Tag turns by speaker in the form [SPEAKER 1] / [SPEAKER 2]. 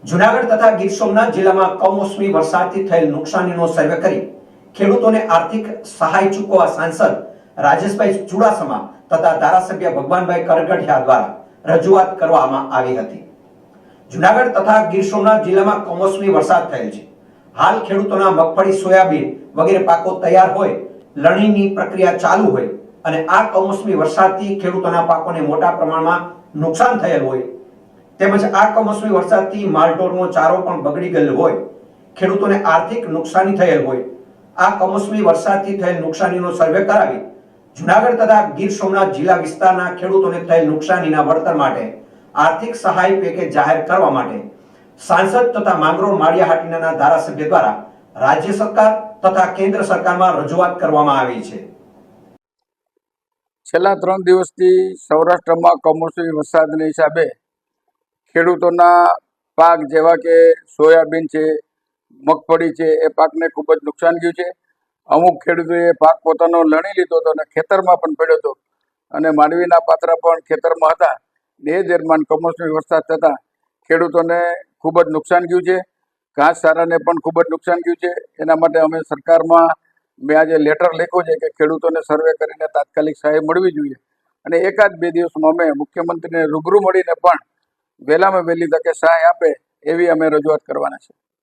[SPEAKER 1] જૂનાગઢ તથા ગીર સોમનાથ જિલ્લામાં કમોસમી વરસાદથી થયેલ નુકસાનીનો સર્વે કરી ખેડૂતોને આર્થિક સહાય ચૂકવવા સાંસદ રાજેશભાઈ ચુડાસમા તથા ધારાસભ્ય ભગવાનભાઈ કરગઠિયા દ્વારા રજૂઆત કરવામાં આવી હતી। જૂનાગઢ તથા ગીર સોમનાથ જિલ્લામાં કમોસમી વરસાદ થયેલ છે। હાલ ખેડૂતોના મગફળી, સોયાબીન વગેરે પાકો તૈયાર હોય, લણણીની પ્રક્રિયા ચાલુ હોય અને આ કમોસમી વરસાદથી ખેડૂતોના પાકોને મોટા પ્રમાણમાં નુકસાન થયેલ હોય તેમજ આ કમોસમી વરસાદથી માલઢોરનો ચારો પણ બગડી ગયેલ હોય, ખેડૂતોને આર્થિક નુકસાની થયેલ હોય, આ કમોસમી વરસાદથી થયેલ નુકસાનીનો સર્વે કરાવી જૂનાગઢ તથા ગીર સોમનાથ જિલ્લા વિસ્તારના ખેડૂતોને થયેલ નુકસાનીના વળતર માટે આર્થિક સહાય પેકેજ જાહેર કરવા માટે સાંસદ તથા માંગરોળ માળિયા હાટીના ધારાસભ્ય દ્વારા રાજ્ય સરકાર તથા કેન્દ્ર સરકારમાં રજૂઆત કરવામાં આવી છે।
[SPEAKER 2] છેલ્લા 3 દિવસથી સૌરાષ્ટ્રમાં કમોસમી વરસાદના હિસાબે ખેડૂતોના પાક જેવા કે સોયાબીન છે, મગફળી છે, એ પાકને ખૂબ જ નુકસાન ગયું છે। અમુક ખેડૂતોએ પાક પોતાનો લણી લીધો હતો અને ખેતરમાં પણ પડ્યો હતો અને માંડવીના પાત્ર પણ ખેતરમાં હતા। એ દરમિયાન કમોસમી વરસાદ થતાં ખેડૂતોને ખૂબ જ નુકસાન ગયું છે। ઘાસચારાને પણ ખૂબ જ નુકસાન ગયું છે। એના માટે અમે સરકારમાં મેં આજે લેટર લખ્યો છે કે ખેડૂતોને સર્વે કરીને તાત્કાલિક સહાય મળવી જોઈએ અને 1-2 દિવસમાં અમે મુખ્યમંત્રીને રૂબરૂ મળીને પણ વહેલામાં વહેલી તકે સહાય આપે એવી અમે રજૂઆત કરવાના છે।